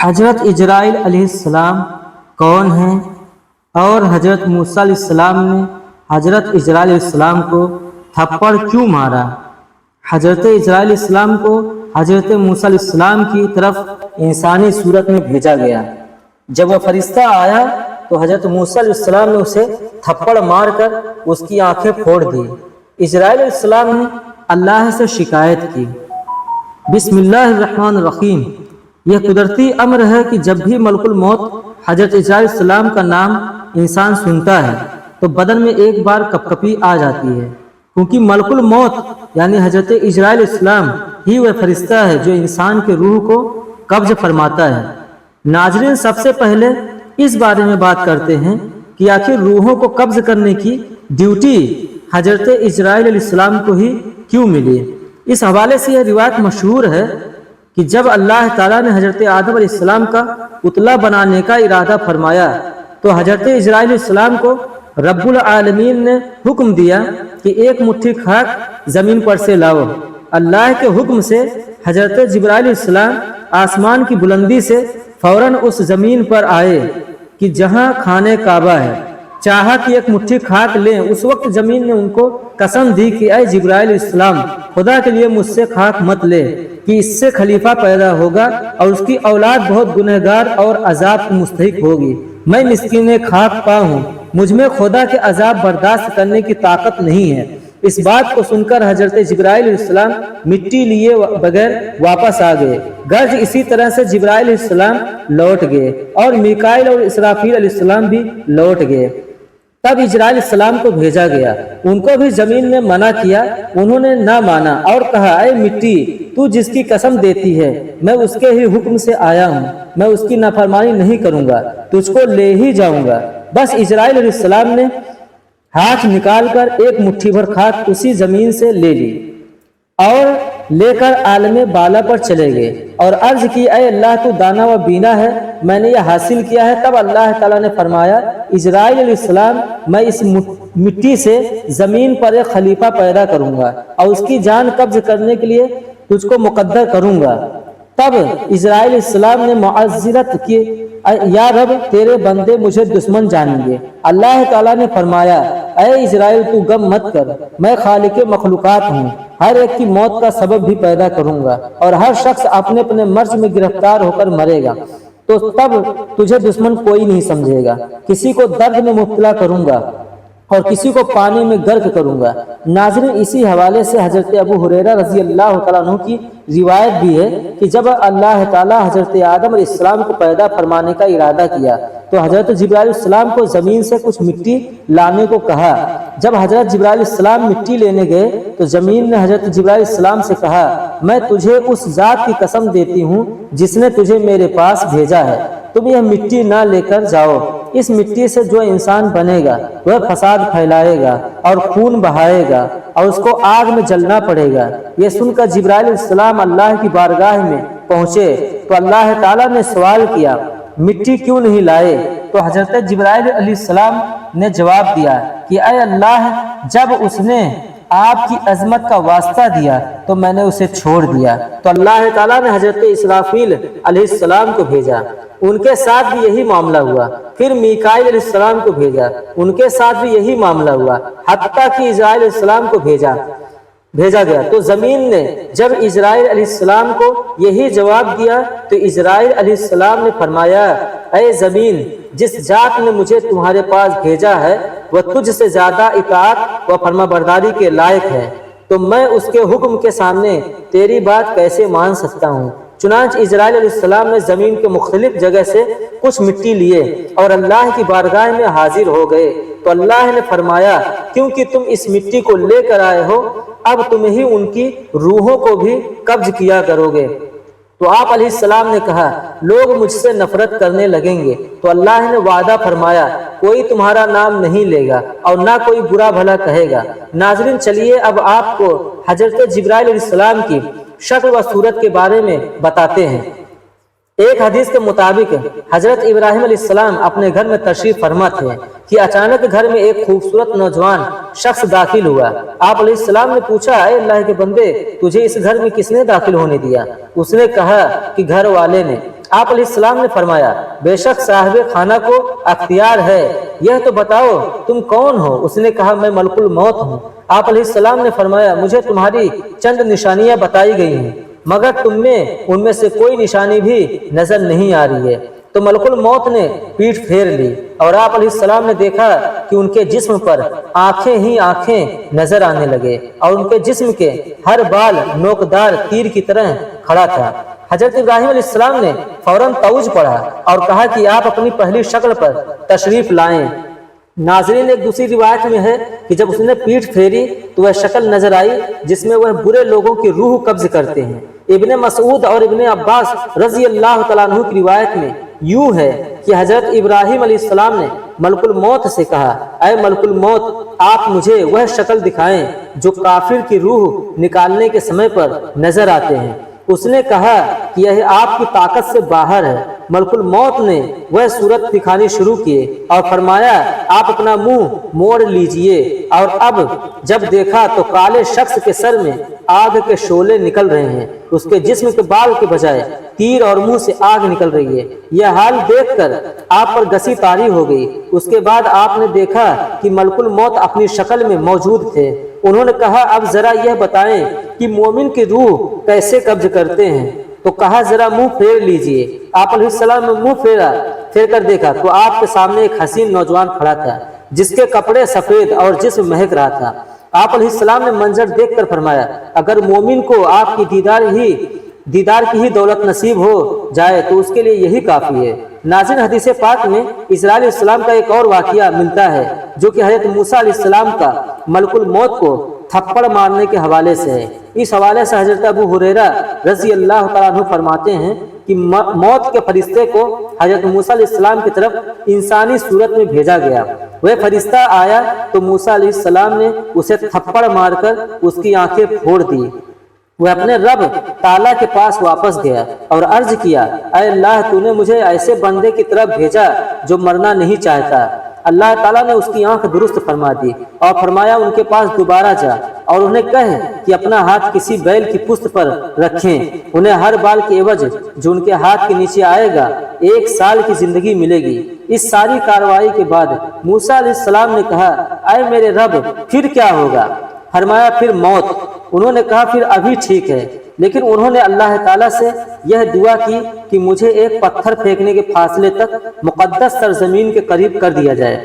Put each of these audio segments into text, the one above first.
حضرت اجرائیل علیہ السلام کون ہیں اور حضرت موسیٰ علیہ السلام نے حضرت اجرائیل علیہ السلام کو تھپڑ کیوں مارا؟ حضرت اجرائیل علیہ السلام کو حضرت موسیٰ علیہ السلام کی طرف انسانی صورت میں بھیجا گیا۔ جب وہ فرشتہ آیا تو حضرت موسیٰ علیہ السلام نے اسے تھپڑ مار کر اس کی آنکھیں پھوڑ دی۔ اجرائیل علیہ السلام نے اللہ سے شکایت کی۔ بسم اللہ الرحمن الرحیم۔ یہ قدرتی امر ہے کہ جب بھی ملک الموت حضرت اجرائیل علیہ السلام کا نام انسان سنتا ہے تو بدن میں ایک بار کپکپی آ جاتی ہے، کیونکہ ملک الموت یعنی حضرت اجرائیل علیہ السلام ہی وہ فرشتہ ہے جو انسان کے روح کو قبض فرماتا ہے۔ ناظرین، سب سے پہلے اس بارے میں بات کرتے ہیں کہ آخر روحوں کو قبض کرنے کی ڈیوٹی حضرت اجرائیل علیہ السلام کو ہی کیوں ملی؟ اس حوالے سے یہ روایت مشہور ہے کہ جب اللہ تعالیٰ نے حضرت آدم علیہ السلام کا پتلا بنانے کا ارادہ فرمایا تو حضرت اجرائیل علیہ السلام کو رب العالمین نے حکم دیا کہ ایک مٹھی خاک زمین پر سے لاؤ۔ اللہ کے حکم سے حضرت جبرائیل علیہ السلام آسمان کی بلندی سے فوراً اس زمین پر آئے کہ جہاں خانہ کعبہ ہے، چاہا کہ ایک مٹھی خاک لیں۔ اس وقت زمین نے ان کو قسم دی کہ اے جبرائیل علیہ السلام، خدا کے لیے مجھ سے خاک مت لے کہ اس سے خلیفہ پیدا ہوگا اور اس کی اولاد بہت گنہگار اور عذاب کو مستحق ہوگی۔ میں مسکین خاک پا ہوں، مجھ میں خدا کے عذاب برداشت کرنے کی طاقت نہیں ہے۔ اس بات کو سن کر حضرت جبرائیل علیہ السلام مٹی لیے بغیر واپس آ گئے۔ گرج اسی طرح سے جبرائیل علیہ السلام لوٹ گئے اور میکائیل اور اسرافیل علیہ السلام بھی لوٹ گئے۔ تب اجرائیل علیہ السلام کو بھیجا گیا، ان کو بھی زمین نے منع کیا، انہوں نے نہ مانا اور کہا اے مٹی، تو جس کی قسم دیتی ہے میں اس کے ہی حکم سے آیا ہوں، میں اس کی نافرمانی نہیں کروں گا، تجھ کو لے ہی جاؤں گا۔ بس اجرائیل علیہ السلام نے ہاتھ نکال کر ایک مٹھی بھر خاک اسی زمین سے لے لی اور لے کر عالم بالا پر چلے گئے اور عرض کی اے اللہ تو دانا و بینا ہے، میں نے یہ حاصل کیا ہے۔ تب اللہ تعالیٰ نے فرمایا اجرائیل علیہ السلام، میں اس مٹی سے زمین پر ایک خلیفہ پیدا کروں گا اور اس کی جان قبض کرنے کے لیے تجھ کو مقدر کروں گا۔ تب اجرائیل علیہ السلام نے معذرت کی، یا رب تیرے بندے مجھے دشمن جانیں گے۔ اللہ تعالیٰ نے فرمایا اے اجرائیل تو غم مت کر، میں خالق مخلوقات ہوں، ہر ایک کی موت کا سبب بھی پیدا کروں گا اور ہر شخص اپنے اپنے مرض میں گرفتار ہو کر مرے گا، تو تب تجھے دشمن کوئی نہیں سمجھے گا۔ کسی کو درد میں مبتلا کروں گا اور کسی کو پانی میں غرق کروں گا۔ ناظرین، اسی حوالے سے حضرت ابو ہریرہ رضی اللہ تعالیٰ عنہ کی روایت بھی ہے کہ جب اللہ تعالیٰ حضرت آدم علیہ السلام کو پیدا فرمانے کا ارادہ کیا تو حضرت جبرائیل علیہ السلام کو زمین سے کچھ مٹی لانے کو کہا۔ جب حضرت جبرائیل علیہ السلام مٹی لینے گئے تو زمین نے حضرت جبرائیل علیہ السلام سے کہا میں تجھے اس ذات کی قسم دیتی ہوں جس نے تجھے میرے پاس بھیجا ہے، تم یہ مٹی نہ لے کر جاؤ۔ اس مٹی سے جو انسان بنے گا وہ فساد پھیلائے گا اور خون بہائے گا اور اس کو آگ میں جلنا پڑے گا۔ یہ سن کر جبرائیل علیہ السلام اللہ کی بارگاہ میں پہنچے تو اللہ تعالیٰ نے سوال کیا مٹی کیوں نہیں لائے؟ تو حضرت جبرائیل علیہ السلام نے جواب دیا کہ اے اللہ، جب اس نے آپ کی عظمت کا واسطہ دیا تو میں نے اسے چھوڑ دیا۔ تو اللہ تعالیٰ نے حضرت اسرافیل علیہ السلام کو بھیجا، ان کے ساتھ بھی یہی معاملہ ہوا۔ پھر میکائیل علیہ السلام کو بھیجا، ان کے ساتھ بھی یہی معاملہ ہوا، حتیٰ کہ اجرائیل علیہ السلام کو بھیجا گیا۔ تو زمین نے جب اجرائیل علیہ السلام کو یہی جواب دیا تو اجرائیل علیہ السلام نے فرمایا اے زمین، جس ذات نے مجھے تمہارے پاس بھیجا ہے وہ تجھ سے زیادہ اطاعت و فرما برداری کے لائق ہے، تو میں اس کے حکم کے سامنے تیری بات کیسے مان سکتا ہوں؟ چنانچہ اجرائیل علیہ السلام نے زمین کے مختلف جگہ سے کچھ مٹی لیے اور اللہ کی بارگاہ میں حاضر ہو گئے تو اللہ نے فرمایا کیونکہ تم اس مٹی کو لے کر آئے ہو اب تم ہی ان کی روحوں کو بھی قبض کیا کرو گے۔ تو آپ علیہ السلام نے کہا لوگ مجھ سے نفرت کرنے لگیں گے، تو اللہ نے وعدہ فرمایا کوئی تمہارا نام نہیں لے گا اور نہ کوئی برا بھلا کہے گا۔ ناظرین، چلیے اب آپ کو حضرت جبرائیل علیہ السلام کی شکل و صورت کے بارے میں بتاتے ہیں۔ ایک حدیث کے مطابق حضرت ابراہیم علیہ السلام اپنے گھر میں تشریف فرما تھے کہ اچانک گھر میں ایک خوبصورت نوجوان شخص داخل ہوا۔ آپ علیہ السلام نے پوچھا اے اللہ کے بندے، تجھے اس گھر میں کس نے داخل ہونے دیا؟ اس نے کہا کہ گھر والے نے۔ آپ علیہ السلام نے فرمایا بے شک صاحب خانہ کو اختیار ہے، یہ تو بتاؤ تم کون ہو؟ اس نے کہا میں ملک الموت ہوں۔ آپ علیہ السلام نے فرمایا مجھے تمہاری چند نشانیاں بتائی گئی ہیں مگر تم میں ان میں سے کوئی نشانی بھی نظر نہیں آ رہی ہے۔ تو ملک الموت نے پیٹھ پھیر لی اور آپ علیہ السلام نے دیکھا کہ ان کے جسم پر آنکھیں ہی آنکھیں نظر آنے لگے اور ان کے جسم کے ہر بال نوکدار تیر کی طرح کھڑا تھا۔ حضرت ابراہیم علیہ السلام نے فوراً تعوذ پڑھا اور کہا کہ آپ اپنی پہلی شکل پر تشریف لائیں۔ ناظرین ایک دوسری روایت میں ہے کہ جب اس نے پیٹھ پھیری تو وہ شکل نظر آئی جس میں وہ برے لوگوں کی روح قبض کرتے ہیں۔ ابن مسعود اور ابن عباس رضی اللہ تعالیٰ عنہ کی روایت میں یوں ہے کہ حضرت ابراہیم علیہ السلام نے ملک الموت سے کہا اے ملک الموت آپ مجھے وہ شکل دکھائیں جو کافر کی روح نکالنے کے سمے پر نظر آتے ہیں۔ اس نے کہا کہ یہ آپ کی طاقت سے باہر ہے۔ ملک الموت نے وہ صورت دکھانی شروع کیے اور فرمایا آپ اپنا منہ موڑ لیجئے، اور اب جب دیکھا تو کالے شخص کے سر میں آگ کے شعلے نکل رہے ہیں، اس کے جسم کے بال کے بجائے تیر اور منہ سے آگ نکل رہی ہے۔ یہ حال دیکھ کر آپ پر گسی طاری ہو گئی۔ اس کے بعد آپ نے دیکھا کہ ملک الموت اپنی شکل میں موجود تھے۔ انہوں نے کہا اب ذرا یہ بتائیں کہ مومن کی روح کیسے قبض کرتے ہیں؟ تو کہا ذرا منہ پھیر لیجئے۔ آپ علیہ السلام نے منہ پھیر کر دیکھا تو آپ کے سامنے ایک حسین نوجوان کھڑا تھا جس کے کپڑے سفید اور جسم مہک رہا تھا۔ آپ علیہ السلام نے منظر دیکھ کر فرمایا اگر مومن کو آپ کی دیدار کی ہی دولت نصیب ہو جائے تو اس کے لیے یہی کافی ہے۔ ناظرین حدیث پاک میں اسرائیل علیہ السلام کا ایک اور واقعہ ملتا ہے جو کہ حضرت موسیٰ علیہ السلام کا ملک الموت کو تھپڑ مارنے کے حوالے سے ہے۔ اس حوالے سے حضرت ابو ہریرہ رضی اللہ تعالیٰ عنہ فرماتے ہیں کہ موت کے فرشتے کو حضرت موسیٰ علیہ السلام کی طرف انسانی صورت میں بھیجا گیا۔ وہ فرشتہ آیا تو موسیٰ علیہ السلام نے اسے تھپڑ مار کر اس کی آنکھیں پھوڑ دی۔ وہ اپنے رب تعالیٰ کے پاس واپس گیا اور عرض کیا اے اللہ تو نے مجھے ایسے بندے کی طرف بھیجا جو مرنا نہیں چاہتا۔ اللہ تعالیٰ نے اس کی آنکھ درست فرما دی اور فرمایا ان کے پاس دوبارہ جا اور انہیں کہے کہ اپنا ہاتھ کسی بیل کی پشت پر رکھیں، انہیں ہر بال کے عوض جو ان کے ہاتھ کے نیچے آئے گا 1 سال کی زندگی ملے گی۔ اس ساری کارروائی کے بعد موسیٰ علیہ السلام نے کہا اے میرے رب پھر کیا ہوگا؟ فرمایا پھر موت۔ انہوں نے کہا پھر ابھی ٹھیک ہے، لیکن انہوں نے اللہ تعالیٰ سے یہ دعا کی کہ مجھے ایک پتھر پھینکنے کے فاصلے تک مقدس سرزمین کے قریب کر دیا جائے۔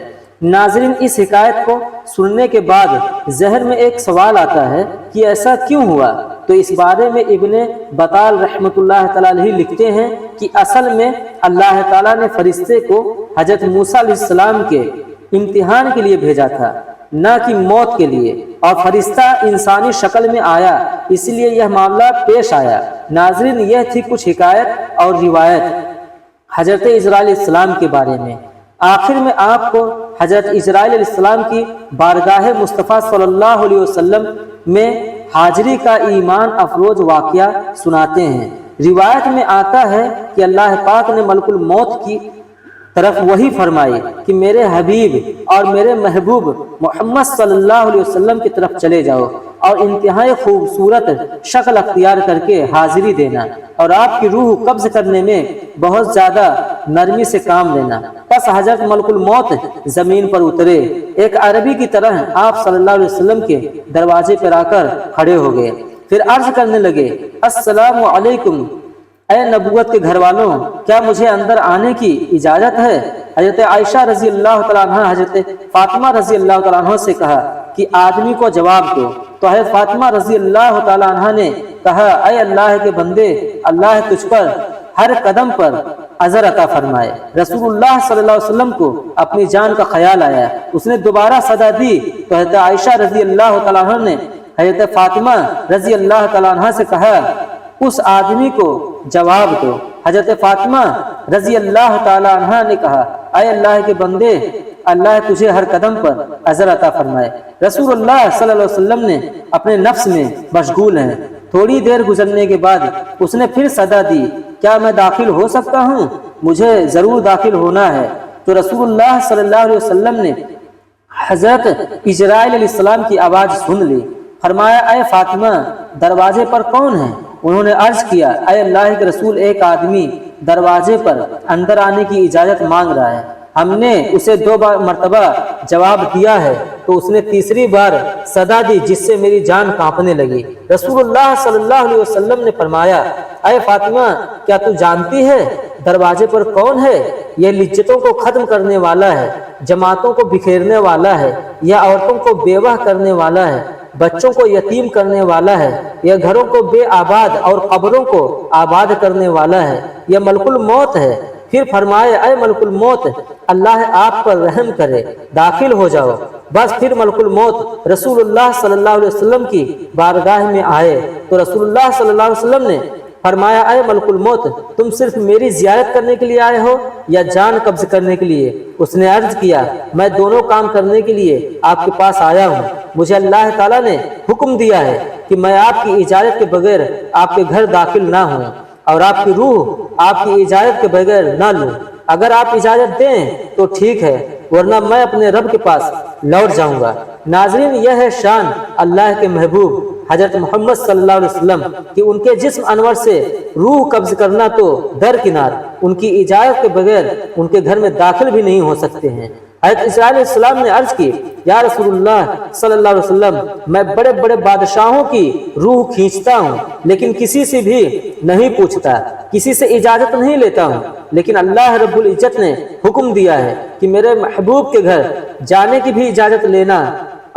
ناظرین اس حکایت کو سننے کے بعد ذہن میں ایک سوال آتا ہے کہ ایسا کیوں ہوا؟ تو اس بارے میں ابن بطال رحمۃ اللہ تعالیٰ علیہ لکھتے ہیں کہ اصل میں اللہ تعالیٰ نے فرشتے کو حضرت موسیٰ علیہ السلام کے امتحان کے لیے بھیجا تھا نہ کہ موت کے لیے، اور فرشتہ انسانی شکل میں آیا اس لیے یہ معاملہ پیش آیا۔ ناظرین یہ تھی کچھ حکایت اور روایت حضرت اسرائیل علیہ السلام کے بارے میں۔ آخر میں آپ کو حضرت اسرائیل علیہ السلام کی بارگاہ مصطفیٰ صلی اللہ علیہ وسلم میں حاضری کا ایمان افروز واقعہ سناتے ہیں۔ روایت میں آتا ہے کہ اللہ پاک نے ملک الموت کی طرف وہی فرمائی کہ میرے حبیب اور میرے محبوب محمد صلی اللہ علیہ وسلم کی طرف چلے جاؤ اور انتہائی خوبصورت شکل اختیار کر کے حاضری دینا اور آپ کی روح قبض کرنے میں بہت زیادہ نرمی سے کام لینا۔ پس حضرت ملک الموت زمین پر اترے، ایک عربی کی طرح آپ صلی اللہ علیہ وسلم کے دروازے پر آ کر کھڑے ہو گئے، پھر عرض کرنے لگے السلام علیکم اے نبوت کے گھر والوں، کیا مجھے اندر آنے کی اجازت ہے؟ حضرت عائشہ رضی اللہ تعالیٰ عنہ حضرت فاطمہ رضی اللہ تعالیٰ عنہ سے کہا کہ آدمی کو جواب دو، تو حضرت فاطمہ رضی اللہ تعالیٰ عنہ نے کہا اے اللہ کے بندے، اللہ تجھ پر ہر قدم پر اجر عطا فرمائے۔ رسول اللہ صلی اللہ علیہ وسلم کو اپنی جان کا خیال آیا، اس نے دوبارہ صدا دی تو حضرت عائشہ رضی اللہ تعالیٰ عنہ نے حضرت فاطمہ رضی اللہ تعالیٰ عنہ سے کہا اس آدمی کو جواب دو۔ حضرت فاطمہ رضی اللہ تعالی عنہ نے کہا اے اللہ کے بندے، اللہ تجھے ہر قدم پر اجر عطا فرمائے۔ رسول اللہ صلی اللہ علیہ وسلم نے اپنے نفس میں مشغول ہیں۔ تھوڑی دیر گزرنے کے بعد اس نے پھر صدا دی، کیا میں داخل ہو سکتا ہوں؟ مجھے ضرور داخل ہونا ہے۔ تو رسول اللہ صلی اللہ علیہ وسلم نے حضرت اسرائیل علیہ السلام کی آواز سن لی۔ فرمایا اے فاطمہ، دروازے پر کون ہے؟ انہوں نے عرض کیا اے اللہ کے رسول، ایک آدمی دروازے پر اندر آنے کی اجازت مانگ رہا ہے۔ ہم نے اسے 2 مرتبہ جواب دیا ہے تو اس نے تیسری بار صدا دی جس سے میری جان کانپنے لگی۔ رسول اللہ صلی اللہ علیہ وسلم نے فرمایا، اے فاطمہ، کیا تو جانتی ہے دروازے پر کون ہے؟ یہ لجتوں کو ختم کرنے والا ہے، جماعتوں کو بکھیرنے والا ہے، یا عورتوں کو بیوہ کرنے والا ہے، بچوں کو یتیم کرنے والا ہے، یا گھروں کو بے آباد اور قبروں کو آباد کرنے والا ہے، یا ملک الموت ہے۔ پھر فرمائے، اے ملک الموت، اللہ آپ پر رحم کرے، داخل ہو جاؤ۔ بس پھر ملک الموت رسول اللہ صلی اللہ علیہ وسلم کی بارگاہ میں آئے تو رسول اللہ صلی اللہ علیہ وسلم نے فرمایا، اے ملک الموت، تم صرف میری زیارت کرنے کے لیے آئے ہو یا جان قبض کرنے کے لیے؟ اس نے عرض کیا، میں دونوں کام کرنے کے لیے آپ کے پاس آیا ہوں۔ مجھے اللہ تعالیٰ نے حکم دیا ہے کہ میں آپ کی اجازت کے بغیر آپ کے گھر داخل نہ ہوں اور آپ کی روح آپ کی اجازت کے بغیر نہ لوں۔ اگر آپ اجازت دیں تو ٹھیک ہے، ورنہ میں اپنے رب کے پاس لوٹ جاؤں گا۔ ناظرین، یہ ہے شان اللہ کے محبوب حضرت محمد صلی اللہ علیہ وسلم کہ ان کے جسم انور سے روح قبض کرنا تو درکنار، ان کی اجازت کے بغیر ان کے گھر میں داخل بھی نہیں ہو سکتے ہیں۔ حضرت اسرائیل علیہ السلام نے عرض کی، یا رسول اللہ صلی اللہ علیہ وسلم، میں بڑے بڑے بادشاہوں کی روح کھینچتا ہوں لیکن کسی سے بھی نہیں پوچھتا، کسی سے اجازت نہیں لیتا ہوں، لیکن اللہ رب العزت نے حکم دیا ہے کہ میرے محبوب کے گھر جانے کی بھی اجازت لینا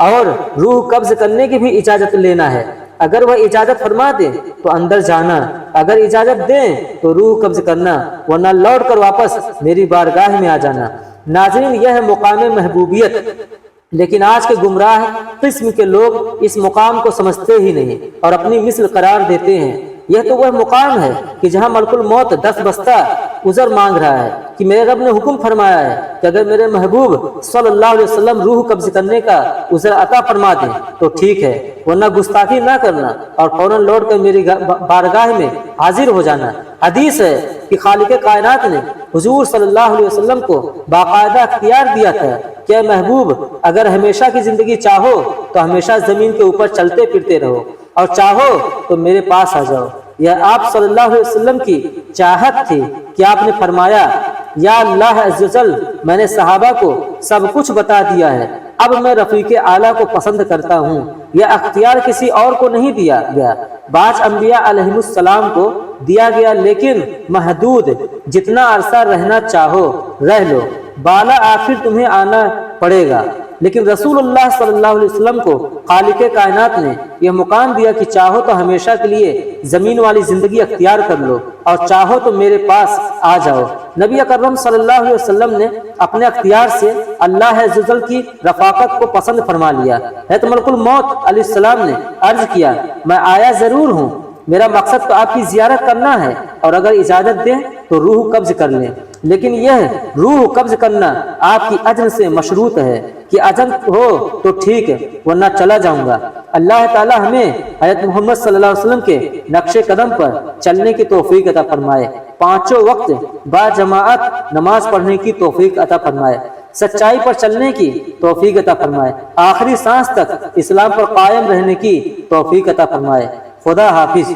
اور روح قبض کرنے کی بھی اجازت لینا ہے۔ اگر وہ اجازت فرما دیں تو اندر جانا، اگر اجازت دیں تو روح قبض کرنا، ورنہ لوٹ کر واپس میری بارگاہ میں آ جانا۔ ناظرین، یہ ہے مقام محبوبیت، لیکن آج کے گمراہ قسم کے لوگ اس مقام کو سمجھتے ہی نہیں اور اپنی مثل قرار دیتے ہیں۔ یہ تو وہ مقام ہے کہ جہاں ملک الموت 10 بستہ عذر مانگ رہا ہے کہ میرے رب نے حکم فرمایا ہے کہ اگر میرے محبوب صلی اللہ علیہ وسلم روح قبض کرنے کا عذر عطا فرما دیں تو ٹھیک ہے، ورنہ گستاخی نہ کرنا اور فوراً لوٹ کر میری بارگاہ میں حاضر ہو جانا۔ حدیث ہے کہ خالق کائنات نے حضور صلی اللہ علیہ وسلم کو باقاعدہ اختیار دیا تھا کہ محبوب، اگر ہمیشہ کی زندگی چاہو تو ہمیشہ زمین کے اوپر چلتے پھرتے رہو، اور چاہو تو میرے پاس آ جاؤ۔ یہ آپ صلی اللہ علیہ وسلم کی چاہت تھی کہ آپ نے فرمایا، یا اللہ عز و جل، میں نے صحابہ کو سب کچھ بتا دیا ہے، اب میں رفیق اعلیٰ کو پسند کرتا ہوں۔ یہ اختیار کسی اور کو نہیں دیا گیا، بعض انبیاء علیہ السلام کو دیا گیا، لیکن محدود، جتنا عرصہ رہنا چاہو رہ لو، بالا آخر تمہیں آنا پڑے گا۔ لیکن رسول اللہ صلی اللہ علیہ وسلم کو خالق کائنات نے یہ مقام دیا کہ چاہو تو ہمیشہ کے لیے زمین والی زندگی اختیار کر لو اور چاہو تو میرے پاس آ جاؤ۔ نبی اکرم صلی اللہ علیہ وسلم نے اپنے اختیار سے اللہ عز و جل کی رفاقت کو پسند فرما لیا۔ حضرت ملک الموت علیہ السلام نے عرض کیا، میں آیا ضرور ہوں، میرا مقصد تو آپ کی زیارت کرنا ہے، اور اگر اجازت دیں تو روح قبض کر لیں، لیکن یہ روح قبض کرنا آپ کی اذن سے مشروط ہے کہ اذن ہو تو ٹھیک ہے، ورنہ چلا جاؤں گا۔ اللہ تعالی ہمیں حضرت محمد صلی اللہ علیہ وسلم کے نقش قدم پر چلنے کی توفیق عطا فرمائے، 5 وقت با جماعت نماز پڑھنے کی توفیق عطا فرمائے، سچائی پر چلنے کی توفیق عطا فرمائے، آخری سانس تک اسلام پر قائم رہنے کی توفیق عطا فرمائے۔ خدا حافظ۔